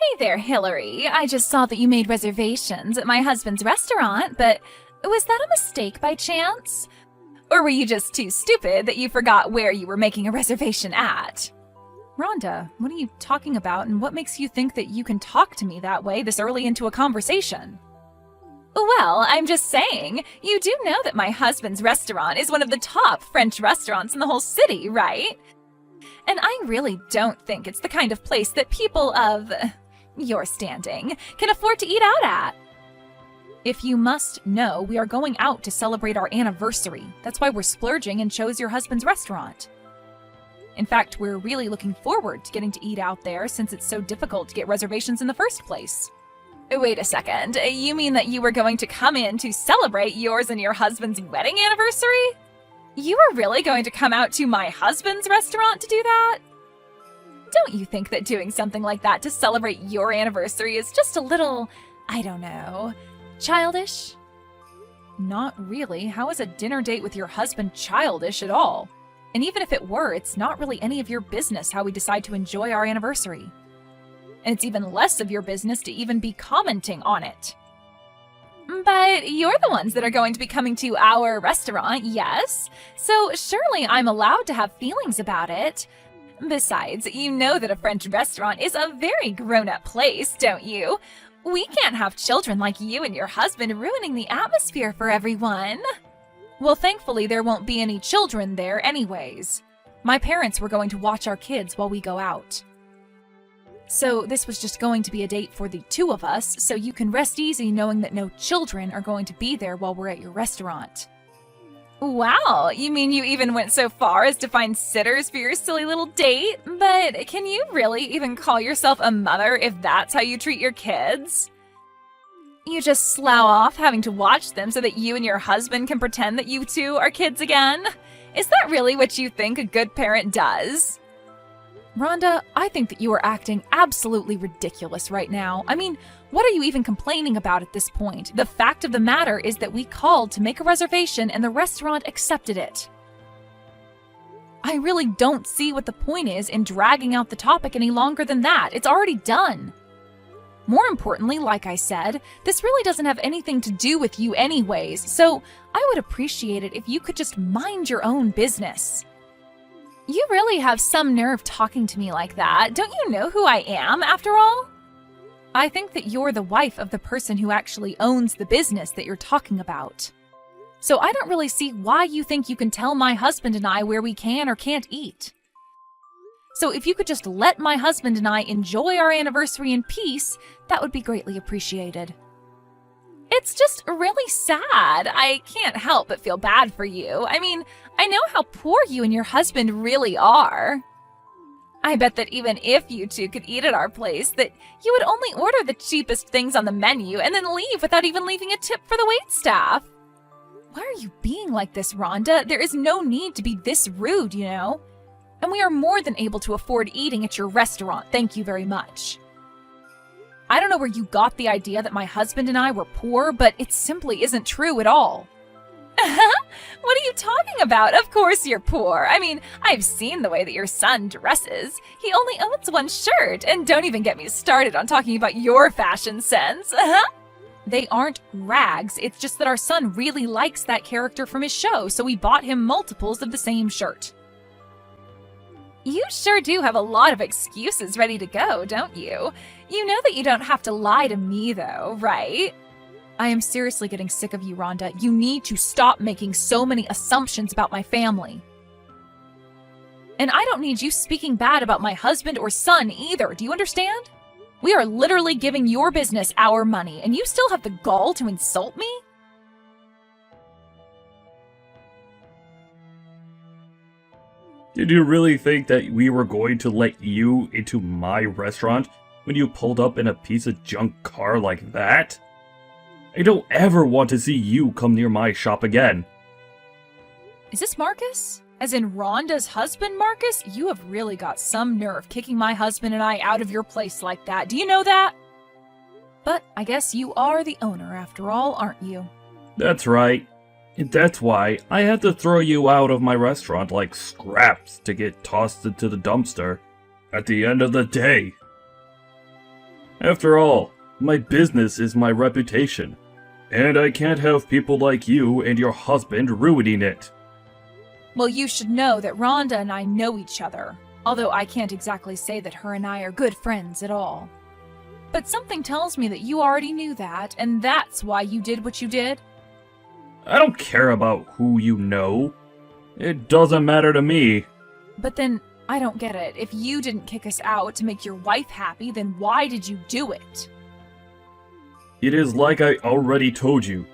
Hey there, Hillary. I just saw that you made reservations at my husband's restaurant, but was that a mistake by chance? Or were you just too stupid that you forgot where you were making a reservation at? Rhonda, what are you talking about, and what makes you think that you can talk to me that way this early into a conversation? Well, I'm just saying, you do know that my husband's restaurant is one of the top French restaurants in the whole city, right? And I really don't think it's the kind of place that people of your standing can afford to eat out at. If you must know, we are going out to celebrate our anniversary. That's why we're splurging and chose your husband's restaurant. In fact, we're really looking forward to getting to eat out there since it's so difficult to get reservations in the first place. Wait a second, you mean that you were going to come in to celebrate yours and your husband's wedding anniversary? You were really going to come out to my husband's restaurant to do that? Don't you think that doing something like that to celebrate your anniversary is just a little, I don't know, childish? Not really. How is a dinner date with your husband childish at all? And even if it were, it's not really any of your business how we decide to enjoy our anniversary. And it's even less of your business to even be commenting on it. But you're the ones that are going to be coming to our restaurant, yes? So surely I'm allowed to have feelings about it. Besides, you know that a French restaurant is a very grown-up place, don't you? We can't have children like you and your husband ruining the atmosphere for everyone. Well, thankfully there won't be any children there anyways. My parents were going to watch our kids while we go out. So this was just going to be a date for the two of us, so you can rest easy knowing that no children are going to be there while we're at your restaurant. Wow, you mean you even went so far as to find sitters for your silly little date? But can you really even call yourself a mother if that's how you treat your kids? You just slough off having to watch them so that you and your husband can pretend that you two are kids again? Is that really what you think a good parent does? Rhonda, I think that you are acting absolutely ridiculous right now. I mean, what are you even complaining about at this point? The fact of the matter is that we called to make a reservation and the restaurant accepted it. I really don't see what the point is in dragging out the topic any longer than that. It's already done. More importantly, like I said, this really doesn't have anything to do with you anyways, so I would appreciate it if you could just mind your own business. You really have some nerve talking to me like that. Don't you know who I am, after all? I think that you're the wife of the person who actually owns the business that you're talking about. So I don't really see why you think you can tell my husband and I where we can or can't eat. So if you could just let my husband and I enjoy our anniversary in peace, that would be greatly appreciated. It's just really sad. I can't help but feel bad for you. I mean, I know how poor you and your husband really are. I bet that even if you two could eat at our place, that you would only order the cheapest things on the menu and then leave without even leaving a tip for the waitstaff. Why are you being like this, Rhonda? There is no need to be this rude, you know? And we are more than able to afford eating at your restaurant, thank you very much. I don't know where you got the idea that my husband and I were poor, but it simply isn't true at all. What are you talking about? Of course you're poor. I mean, I've seen the way that your son dresses. He only owns one shirt, and don't even get me started on talking about your fashion sense. They aren't rags, it's just that our son really likes that character from his show, so we bought him multiples of the same shirt. You sure do have a lot of excuses ready to go, don't you? You know that you don't have to lie to me, though, right? I am seriously getting sick of you, Rhonda. You need to stop making so many assumptions about my family. And I don't need you speaking bad about my husband or son either, do you understand? We are literally giving your business our money, and you still have the gall to insult me? Did you really think that we were going to let you into my restaurant when you pulled up in a piece of junk car like that? I don't ever want to see you come near my shop again. Is this Marcus? As in Rhonda's husband, Marcus? You have really got some nerve kicking my husband and I out of your place like that. Do you know that? But I guess you are the owner after all, aren't you? That's right. And that's why I had to throw you out of my restaurant like scraps to get tossed into the dumpster at the end of the day. After all, my business is my reputation, and I can't have people like you and your husband ruining it. Well, you should know that Rhonda and I know each other, although I can't exactly say that her and I are good friends at all. But something tells me that you already knew that, and that's why you did what you did. I don't care about who you know. It doesn't matter to me. But then, I don't get it. If you didn't kick us out to make your wife happy, then why did you do it? It is like I already told you.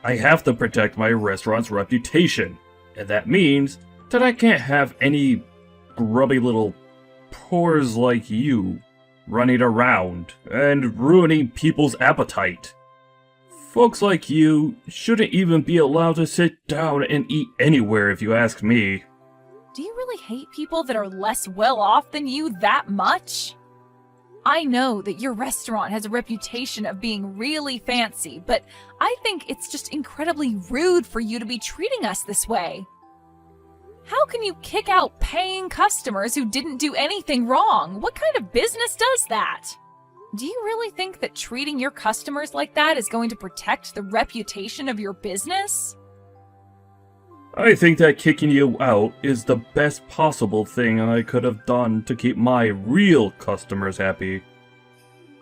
I have to protect my restaurant's reputation, and that means that I can't have any grubby little pores like you running around and ruining people's appetite. Folks like you shouldn't even be allowed to sit down and eat anywhere if you ask me. Do you really hate people that are less well off than you that much? I know that your restaurant has a reputation of being really fancy, but I think it's just incredibly rude for you to be treating us this way. How can you kick out paying customers who didn't do anything wrong? What kind of business does that? Do you really think that treating your customers like that is going to protect the reputation of your business? I think that kicking you out is the best possible thing I could have done to keep my real customers happy.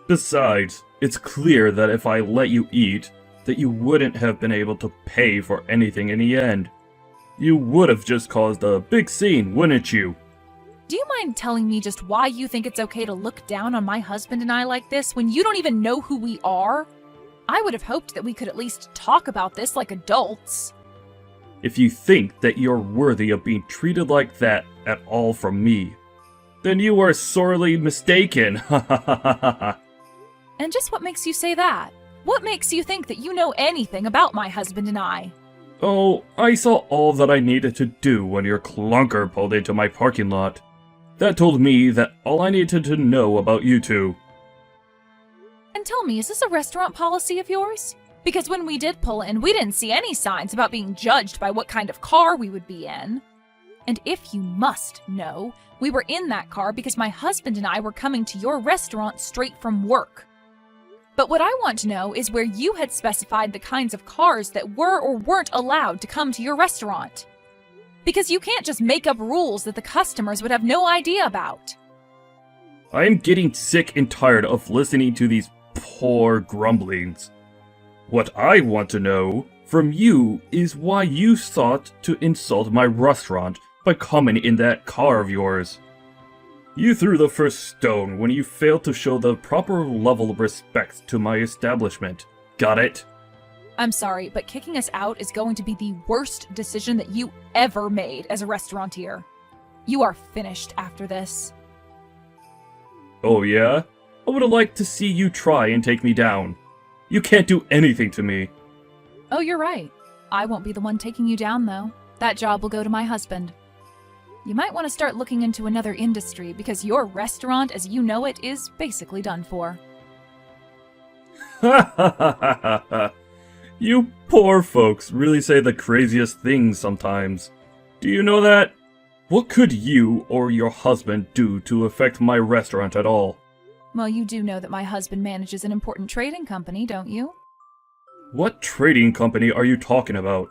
Besides, it's clear that if I let you eat, that you wouldn't have been able to pay for anything in the end. You would have just caused a big scene, wouldn't you? Do you mind telling me just why you think it's okay to look down on my husband and I like this when you don't even know who we are? I would have hoped that we could at least talk about this like adults. If you think that you're worthy of being treated like that at all from me, then you are sorely mistaken. And just what makes you say that? What makes you think that you know anything about my husband and I? Oh, I saw all that I needed to do when your clunker pulled into my parking lot. That told me that all I needed to know about you two. And tell me, is this a restaurant policy of yours? Because when we did pull in, we didn't see any signs about being judged by what kind of car we would be in. And if you must know, we were in that car because my husband and I were coming to your restaurant straight from work. But what I want to know is where you had specified the kinds of cars that were or weren't allowed to come to your restaurant. Because you can't just make up rules that the customers would have no idea about. I am getting sick and tired of listening to these poor grumblings. What I want to know from you is why you sought to insult my restaurant by coming in that car of yours. You threw the first stone when you failed to show the proper level of respect to my establishment. Got it? I'm sorry, but kicking us out is going to be the worst decision that you ever made as a restaurateur. You are finished after this. Oh yeah? I would have liked to see you try and take me down. You can't do anything to me. Oh, you're right. I won't be the one taking you down, though. That job will go to my husband. You might want to start looking into another industry because your restaurant, as you know it, is basically done for. Ha ha ha ha ha! You poor folks really say the craziest things sometimes. Do you know that? What could you or your husband do to affect my restaurant at all? Well, you do know that my husband manages an important trading company, don't you? What trading company are you talking about?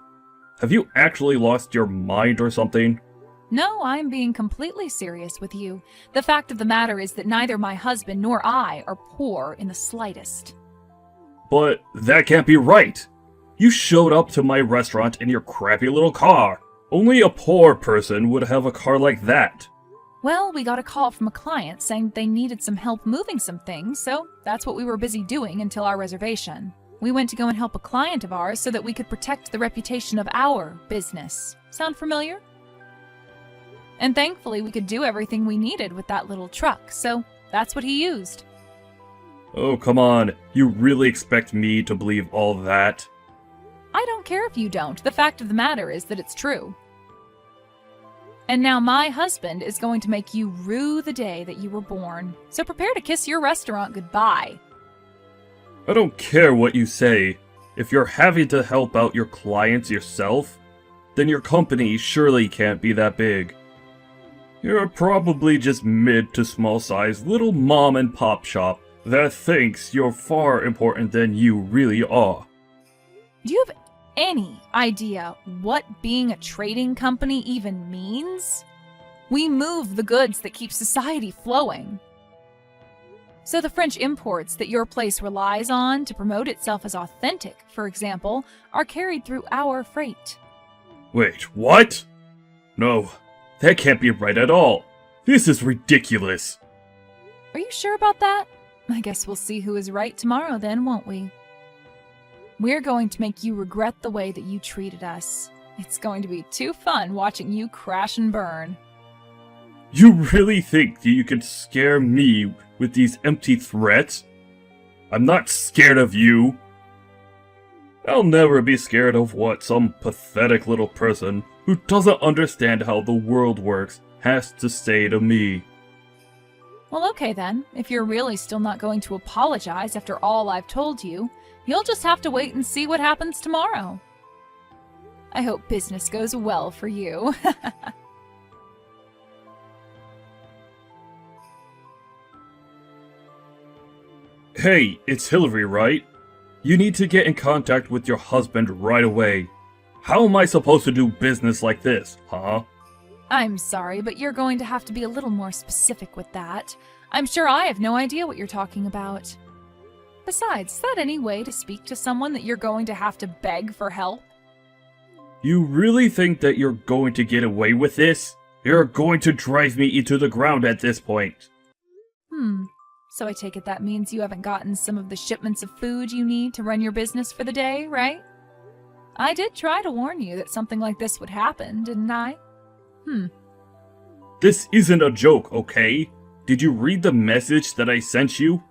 Have you actually lost your mind or something? No, I'm being completely serious with you. The fact of the matter is that neither my husband nor I are poor in the slightest. But that can't be right! You showed up to my restaurant in your crappy little car! Only a poor person would have a car like that! Well, we got a call from a client saying they needed some help moving some things, so that's what we were busy doing until our reservation. We went to go and help a client of ours so that we could protect the reputation of our business. Sound familiar? And thankfully, we could do everything we needed with that little truck, so that's what he used. Oh, come on. You really expect me to believe all that? I don't care if you don't. The fact of the matter is that it's true. And now my husband is going to make you rue the day that you were born. So prepare to kiss your restaurant goodbye. I don't care what you say. If you're having to help out your clients yourself, then your company surely can't be that big. You're probably just mid to small size little mom and pop shop that thinks you're far important than you really are. Do you have any idea what being a trading company even means? We move the goods that keep society flowing. So the French imports that your place relies on to promote itself as authentic, for example, are carried through our freight. Wait, what? No, that can't be right at all. This is ridiculous. Are you sure about that? I guess we'll see who is right tomorrow then, won't we? We're going to make you regret the way that you treated us. It's going to be too fun watching you crash and burn. You really think that you can scare me with these empty threats? I'm not scared of you. I'll never be scared of what some pathetic little person who doesn't understand how the world works has to say to me. Well, okay then. If you're really still not going to apologize after all I've told you, you'll just have to wait and see what happens tomorrow. I hope business goes well for you. Hey, it's Hillary, right? You need to get in contact with your husband right away. How am I supposed to do business like this, huh? I'm sorry, but you're going to have to be a little more specific with that. I'm sure I have no idea what you're talking about. Besides, is that any way to speak to someone that you're going to have to beg for help? You really think that you're going to get away with this? You're going to drive me into the ground at this point. So I take it that means you haven't gotten some of the shipments of food you need to run your business for the day, right? I did try to warn you that something like this would happen, didn't I? This isn't a joke, okay? Did you read the message that I sent you?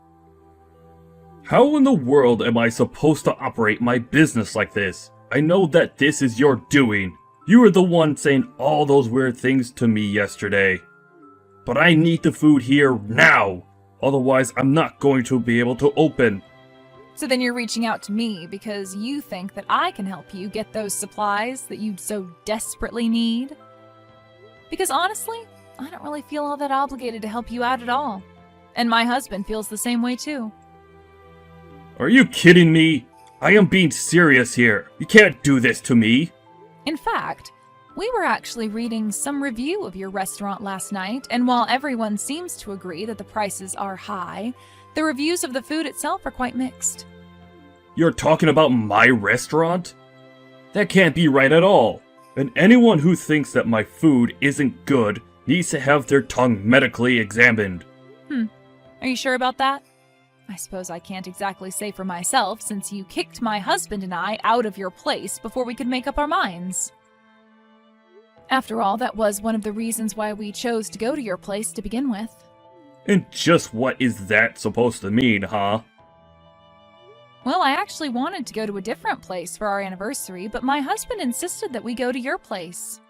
How in the world am I supposed to operate my business like this? I know that this is your doing. You were the one saying all those weird things to me yesterday. But I need the food here now. Otherwise, I'm not going to be able to open. So then you're reaching out to me because you think that I can help you get those supplies that you so desperately need? Because honestly, I don't really feel all that obligated to help you out at all. And my husband feels the same way too. Are you kidding me? I am being serious here. You can't do this to me. In fact, we were actually reading some review of your restaurant last night, and while everyone seems to agree that the prices are high, the reviews of the food itself are quite mixed. You're talking about my restaurant? That can't be right at all. And anyone who thinks that my food isn't good needs to have their tongue medically examined. Are you sure about that? I suppose I can't exactly say for myself since you kicked my husband and I out of your place before we could make up our minds. After all, that was one of the reasons why we chose to go to your place to begin with. And just what is that supposed to mean, huh? Well, I actually wanted to go to a different place for our anniversary, but my husband insisted that we go to your place.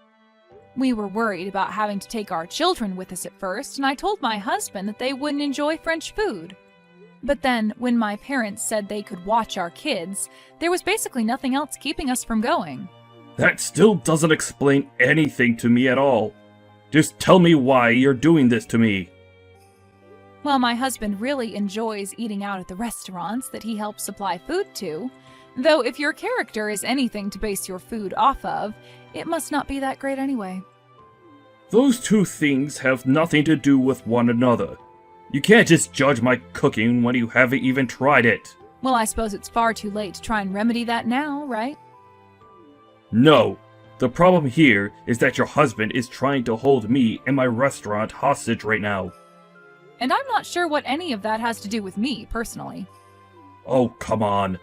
We were worried about having to take our children with us at first, and I told my husband that they wouldn't enjoy French food. But then, when my parents said they could watch our kids, there was basically nothing else keeping us from going. That still doesn't explain anything to me at all. Just tell me why you're doing this to me. Well, my husband really enjoys eating out at the restaurants that he helps supply food to, though if your character is anything to base your food off of, it must not be that great anyway. Those two things have nothing to do with one another. You can't just judge my cooking when you haven't even tried it. Well, I suppose it's far too late to try and remedy that now, right? No. The problem here is that your husband is trying to hold me and my restaurant hostage right now. And I'm not sure what any of that has to do with me, personally. Oh, come on.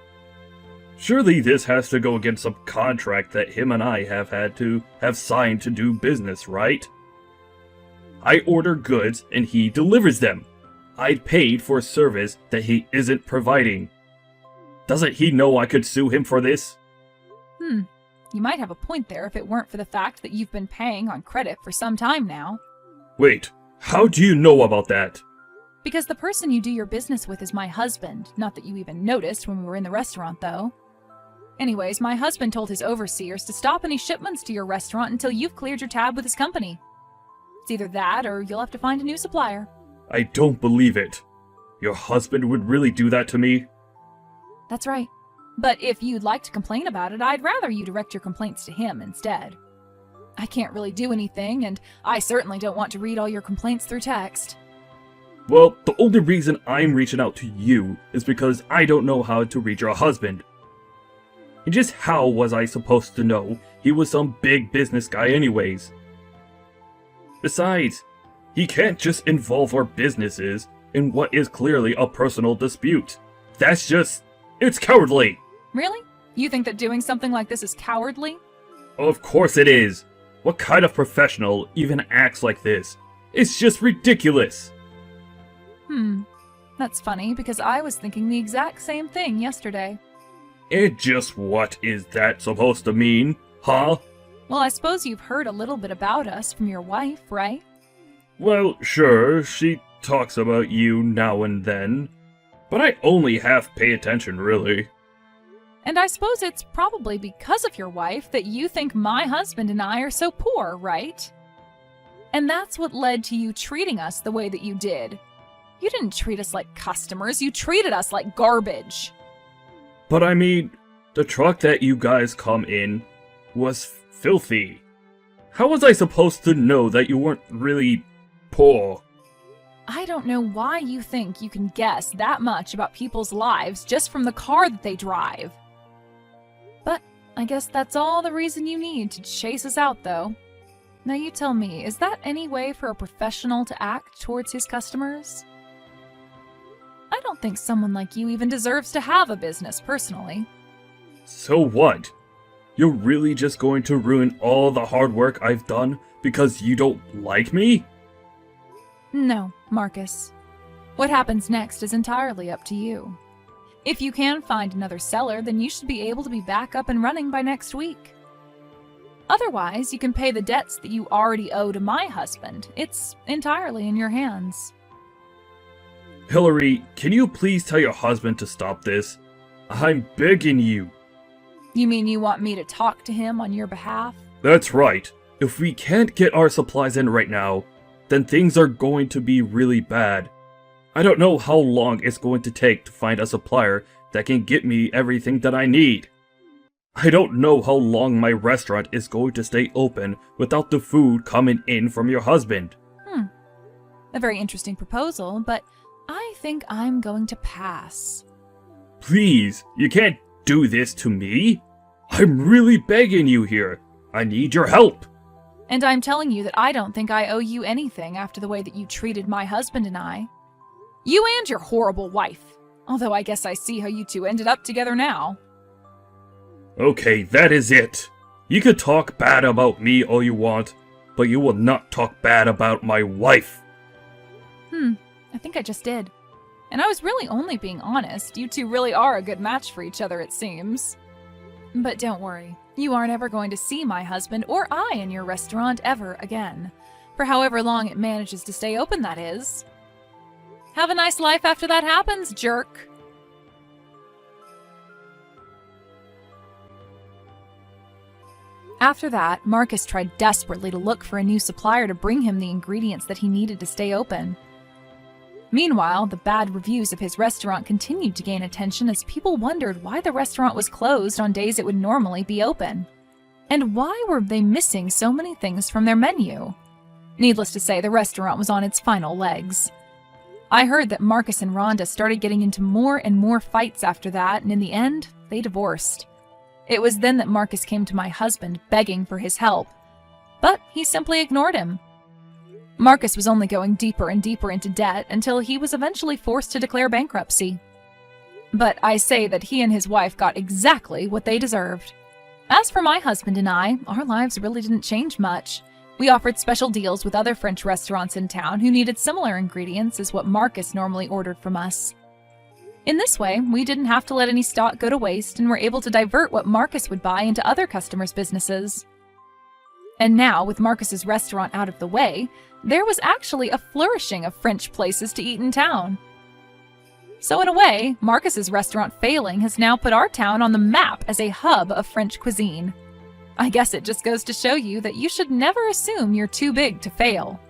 Surely this has to go against some contract that him and I have signed to do business, right? I order goods and he delivers them. I paid for a service that he isn't providing. Doesn't he know I could sue him for this? You might have a point there if it weren't for the fact that you've been paying on credit for some time now. Wait, how do you know about that? Because the person you do your business with is my husband. Not that you even noticed when we were in the restaurant, though. Anyways, my husband told his overseers to stop any shipments to your restaurant until you've cleared your tab with his company. It's either that or you'll have to find a new supplier. I don't believe it. Your husband would really do that to me? That's right. But if you'd like to complain about it, I'd rather you direct your complaints to him instead. I can't really do anything, and I certainly don't want to read all your complaints through text. Well, the only reason I'm reaching out to you is because I don't know how to reach your husband. And just how was I supposed to know he was some big business guy anyways? Besides, he can't just involve our businesses in what is clearly a personal dispute. It's cowardly! Really? You think that doing something like this is cowardly? Of course it is! What kind of professional even acts like this? It's just ridiculous! That's funny, because I was thinking the exact same thing yesterday. And just what is that supposed to mean, huh? Well, I suppose you've heard a little bit about us from your wife, right? Well, sure, she talks about you now and then, but I only half pay attention, really. And I suppose it's probably because of your wife that you think my husband and I are so poor, right? And that's what led to you treating us the way that you did. You didn't treat us like customers, you treated us like garbage. But I mean, the truck that you guys come in was filthy. How was I supposed to know that you weren't really poor? I don't know why you think you can guess that much about people's lives just from the car that they drive. But I guess that's all the reason you need to chase us out, though. Now you tell me, is that any way for a professional to act towards his customers? I don't think someone like you even deserves to have a business, personally. So what? You're really just going to ruin all the hard work I've done because you don't like me? No, Marcus. What happens next is entirely up to you. If you can find another seller, then you should be able to be back up and running by next week. Otherwise, you can pay the debts that you already owe to my husband. It's entirely in your hands. Hillary, can you please tell your husband to stop this? I'm begging you. You mean you want me to talk to him on your behalf? That's right. If we can't get our supplies in right now, then things are going to be really bad. I don't know how long it's going to take to find a supplier that can get me everything that I need. I don't know how long my restaurant is going to stay open without the food coming in from your husband. A very interesting proposal, but I think I'm going to pass. Please, you can't do this to me. I'm really begging you here. I need your help. And I'm telling you that I don't think I owe you anything after the way that you treated my husband and I. You and your horrible wife. Although I guess I see how you two ended up together now. Okay, that is it. You can talk bad about me all you want, but you will not talk bad about my wife. I think I just did. And I was really only being honest. You two really are a good match for each other, it seems. But don't worry. You aren't ever going to see my husband or I in your restaurant ever again. For however long it manages to stay open, that is. Have a nice life after that happens, jerk. After that, Marcus tried desperately to look for a new supplier to bring him the ingredients that he needed to stay open. Meanwhile, the bad reviews of his restaurant continued to gain attention as people wondered why the restaurant was closed on days it would normally be open. And why were they missing so many things from their menu? Needless to say, the restaurant was on its final legs. I heard that Marcus and Rhonda started getting into more and more fights after that, and in the end, they divorced. It was then that Marcus came to my husband begging for his help, but he simply ignored him. Marcus was only going deeper and deeper into debt until he was eventually forced to declare bankruptcy. But I say that he and his wife got exactly what they deserved. As for my husband and I, our lives really didn't change much. We offered special deals with other French restaurants in town who needed similar ingredients as what Marcus normally ordered from us. In this way, we didn't have to let any stock go to waste and were able to divert what Marcus would buy into other customers' businesses. And now, with Marcus's restaurant out of the way, there was actually a flourishing of French places to eat in town. So in a way, Marcus's restaurant failing has now put our town on the map as a hub of French cuisine. I guess it just goes to show you that you should never assume you're too big to fail.